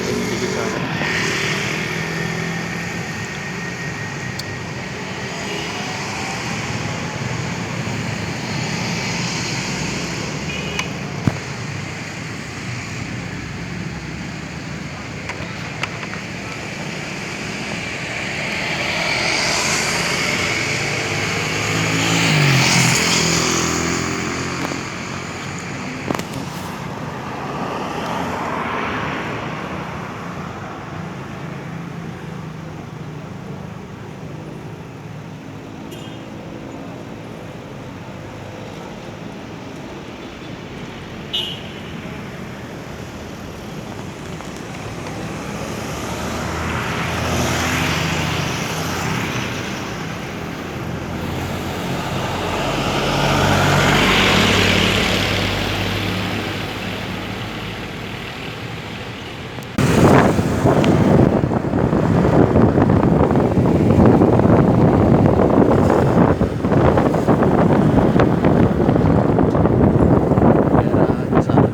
menuju ke sana. Daerah di sana.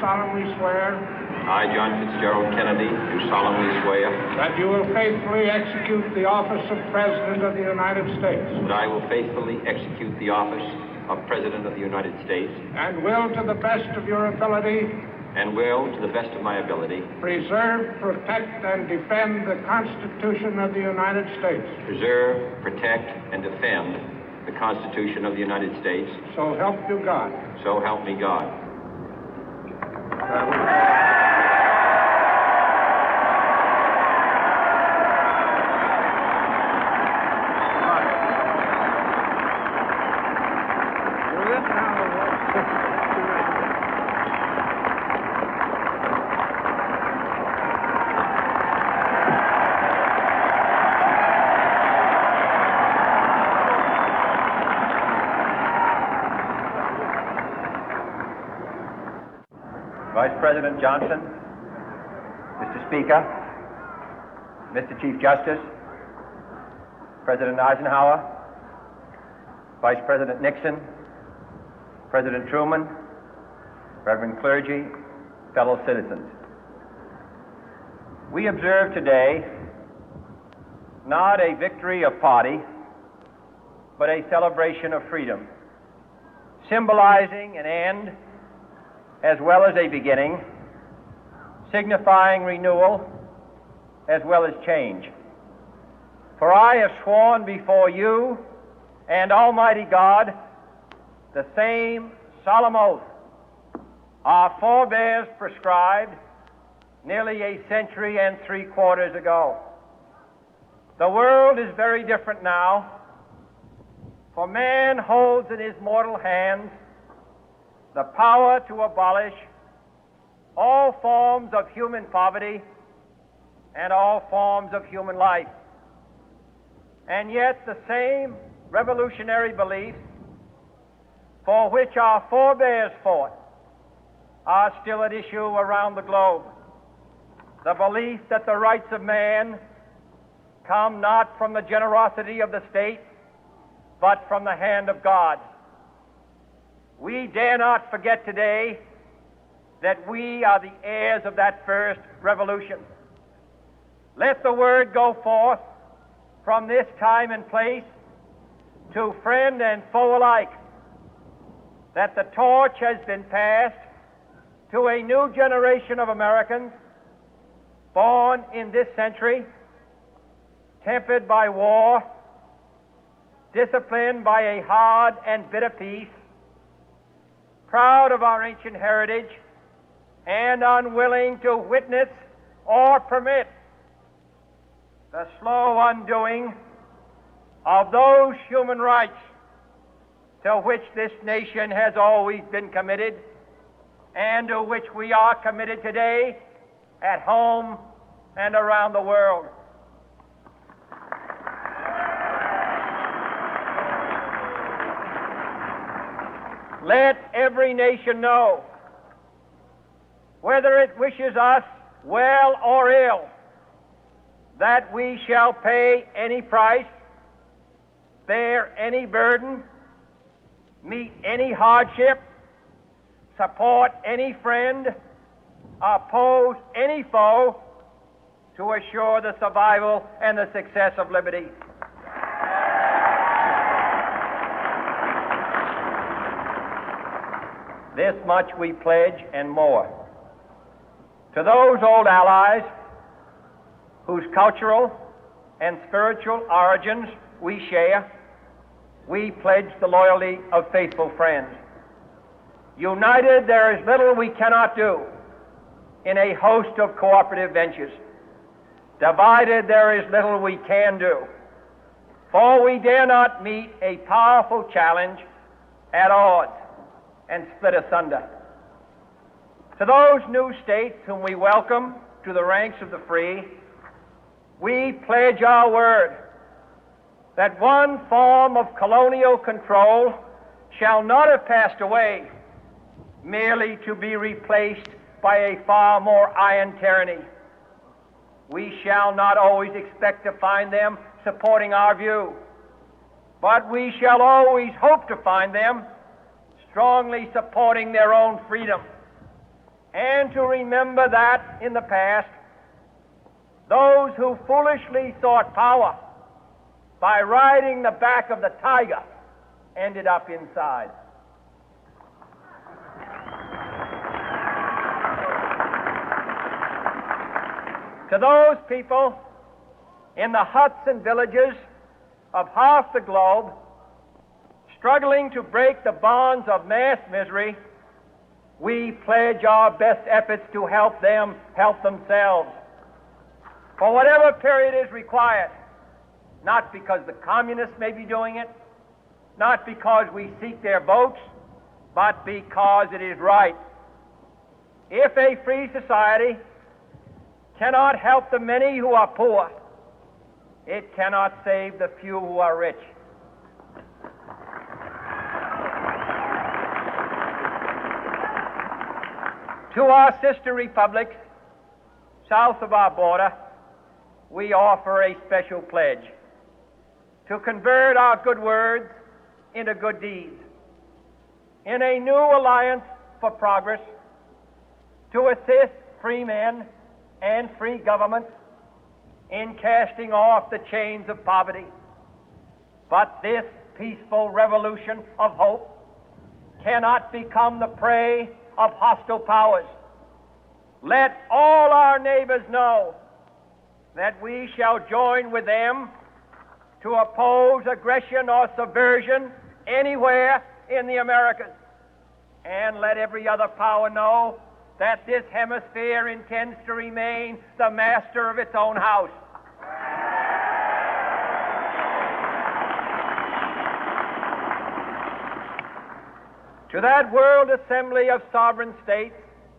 solemnly swear I, John Fitzgerald Kennedy, do solemnly swear that you will faithfully execute the office of President of the United States that I will faithfully execute the office of President of the United States and will, to the best of your ability, and will, to the best of my ability, preserve, protect, and defend the Constitution of the United States. preserve, protect, and defend the Constitution of the United States. So help you God. So help me God. Vice President Johnson, Mr. Speaker, Mr. Chief Justice, President Eisenhower, Vice President Nixon, President Truman, Reverend clergy, fellow citizens. We observe today not a victory of party, but a celebration of freedom, symbolizing an end as well as a beginning, signifying renewal as well as change. For I have sworn before you and Almighty God the same solemn oath our forebears prescribed nearly a century and 3/4 ago. The world is very different now, for man holds in his mortal hands the power to abolish all forms of human poverty and all forms of human life. And yet the same revolutionary beliefs for which our forebears fought are still at issue around the globe. The belief that the rights of man come not from the generosity of the state, but from the hand of God. We dare not forget today that we are the heirs of that first revolution. Let the word go forth from this time and place to friend and foe alike that the torch has been passed to a new generation of Americans born in this century, tempered by war, disciplined by a hard and bitter peace, proud of our ancient heritage, and unwilling to witness or permit the slow undoing of those human rights to which this nation has always been committed and to which we are committed today at home and around the world. Let every nation know, whether it wishes us well or ill, that we shall pay any price, bear any burden, meet any hardship, support any friend, oppose any foe to assure the survival and the success of liberty. This much we pledge and more. To those old allies whose cultural and spiritual origins we share, we pledge the loyalty of faithful friends. United, there is little we cannot do in a host of cooperative ventures. Divided, there is little we can do, for we dare not meet a powerful challenge at odds and split asunder. To those new states whom we welcome to the ranks of the free, we pledge our word that one form of colonial control shall not have passed away, merely to be replaced by a far more iron tyranny. We shall not always expect to find them supporting our view, but we shall always hope to find them strongly supporting their own freedom and to remember that in the past, those who foolishly sought power by riding the back of the tiger ended up inside. To those people in the huts and villages of half the globe struggling to break the bonds of mass misery, we pledge our best efforts to help them help themselves for whatever period is required, not because the communists may be doing it, not because we seek their votes, but because it is right. If a free society cannot help the many who are poor, it cannot save the few who are rich. To our sister republics south of our border, we offer a special pledge to convert our good words into good deeds, in a new alliance for progress, to assist free men and free governments in casting off the chains of poverty. But this peaceful revolution of hope cannot become the prey of hostile powers. Let all our neighbors know that we shall join with them to oppose aggression or subversion anywhere in the Americas. And let every other power know that this hemisphere intends to remain the master of its own house. To that World Assembly of Sovereign States,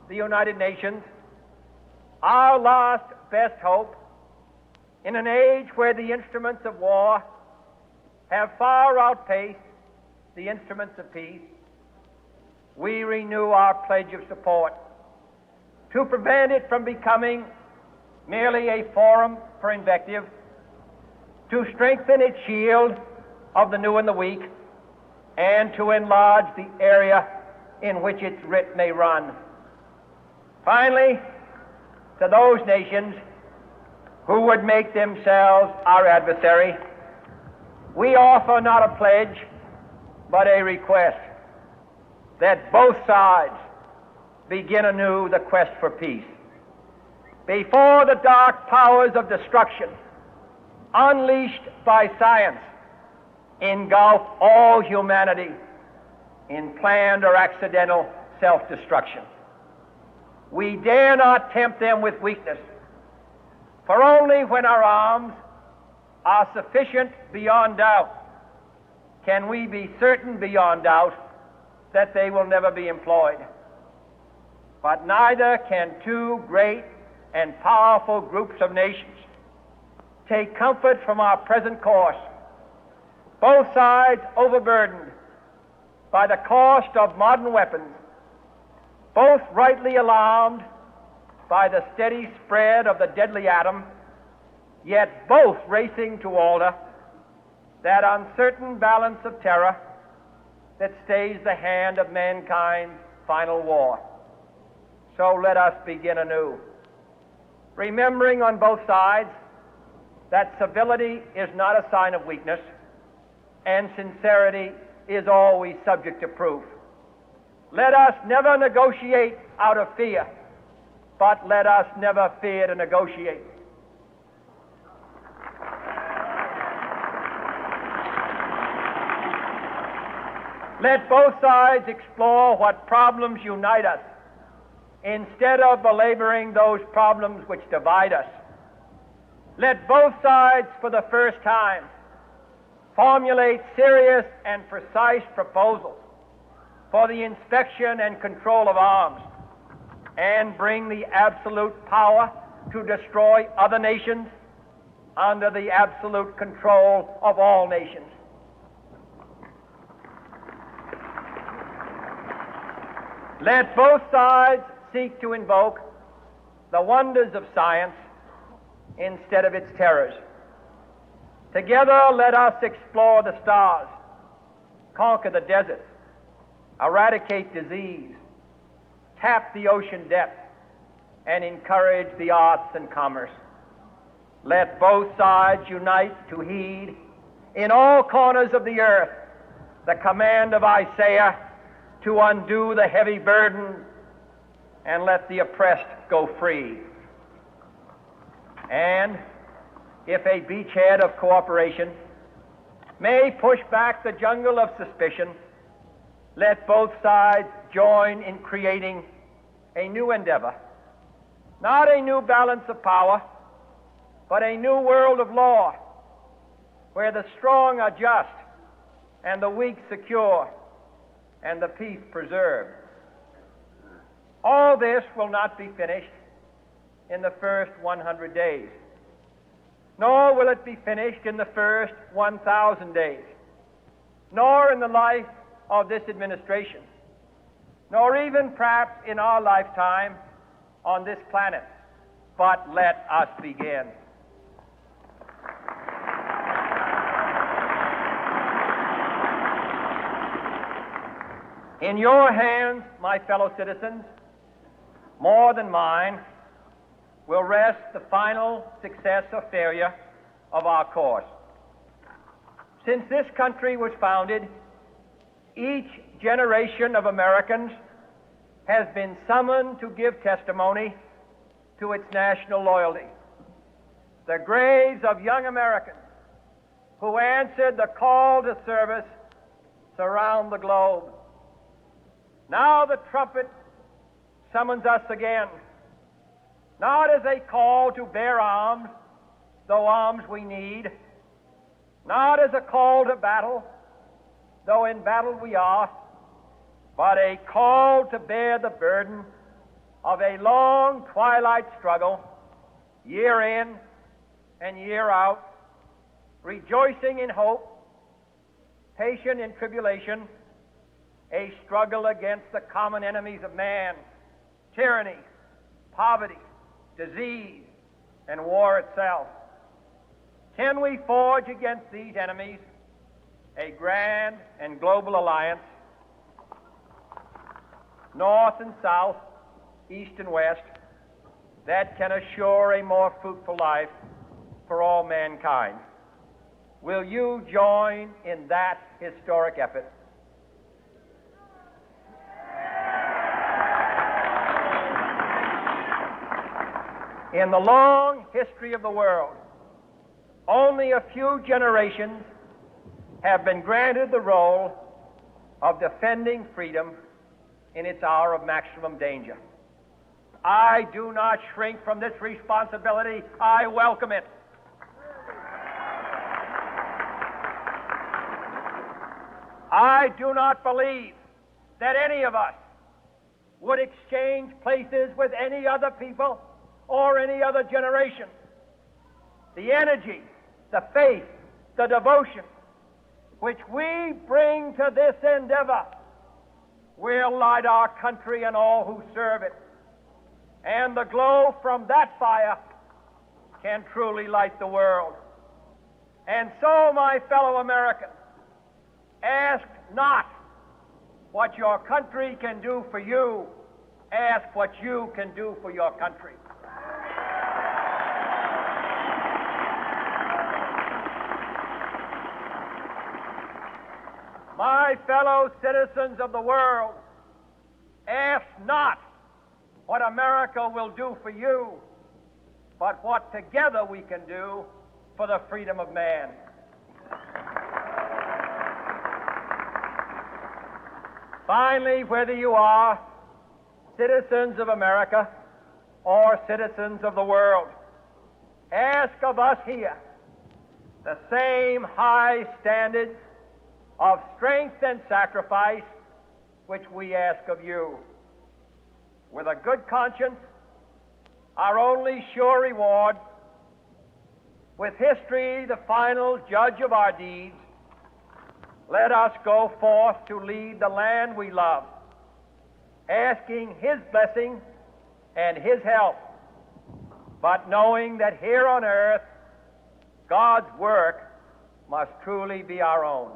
the United Nations, our last best hope, in an age where the instruments of war have far outpaced the instruments of peace, we renew our pledge of support to prevent it from becoming merely a forum for invective, to strengthen its shield of the new and the weak, and to enlarge the area in which its writ may run. Finally, to those nations who would make themselves our adversary, we offer not a pledge, but a request that both sides begin anew the quest for peace. Before the dark powers of destruction, unleashed by science, engulf all humanity in planned or accidental self-destruction, we dare not tempt them with weakness, for only when our arms are sufficient beyond doubt can we be certain beyond doubt that they will never be employed. But neither can two great and powerful groups of nations take comfort from our present course, both sides overburdened by the cost of modern weapons, both rightly alarmed by the steady spread of the deadly atom, yet both racing to alter that uncertain balance of terror that stays the hand of mankind's final war. So let us begin anew, remembering on both sides that civility is not a sign of weakness, and sincerity is always subject to proof. Let us never negotiate out of fear, but let us never fear to negotiate. Let both sides explore what problems unite us, instead of belaboring those problems which divide us. Let both sides, for the first time, formulate serious and precise proposals for the inspection and control of arms, and bring the absolute power to destroy other nations under the absolute control of all nations. Let both sides seek to invoke the wonders of science instead of its terrors. Together, let us explore the stars, conquer the deserts, eradicate disease, tap the ocean depth, and encourage the arts and commerce. Let both sides unite to heed in all corners of the earth the command of Isaiah to undo the heavy burden and let the oppressed go free. And if a beachhead of cooperation may push back the jungle of suspicion, let both sides join in creating a new endeavor, not a new balance of power, but a new world of law, where the strong are just and the weak secure and the peace preserved. All this will not be finished in the first 100 days, nor will it be finished in the first 1,000 days, nor in the life of this administration, nor even perhaps in our lifetime on this planet. But let us begin. In your hands, my fellow citizens, more than mine, will rest the final success or failure of our course. Since this country was founded, each generation of Americans has been summoned to give testimony to its national loyalty. The graves of young Americans who answered the call to service surround the globe. Now the trumpet summons us again, not as a call to bear arms, though arms we need, not as a call to battle, though in battle we are, but a call to bear the burden of a long twilight struggle, year in and year out, rejoicing in hope, patient in tribulation, a struggle against the common enemies of man, tyranny, poverty, disease, and war itself. Can we forge against these enemies a grand and global alliance, north and south, east and west, that can assure a more fruitful life for all mankind? Will you join in that historic effort? In the long history of the world, only a few generations have been granted the role of defending freedom in its hour of maximum danger. I do not shrink from this responsibility. I welcome it. I do not believe that any of us would exchange places with any other people or any other generation. The energy, the faith, the devotion which we bring to this endeavor will light our country and all who serve it. And the glow from that fire can truly light the world. And so, my fellow Americans, ask not what your country can do for you, ask what you can do for your country. My fellow citizens of the world, ask not what America will do for you, but what together we can do for the freedom of man. Finally, whether you are citizens of America or citizens of the world, ask of us here the same high standards of strength and sacrifice which we ask of you. With a good conscience, our only sure reward, with history the final judge of our deeds, let us go forth to lead the land we love, asking His blessing and His help, but knowing that here on earth God's work must truly be our own.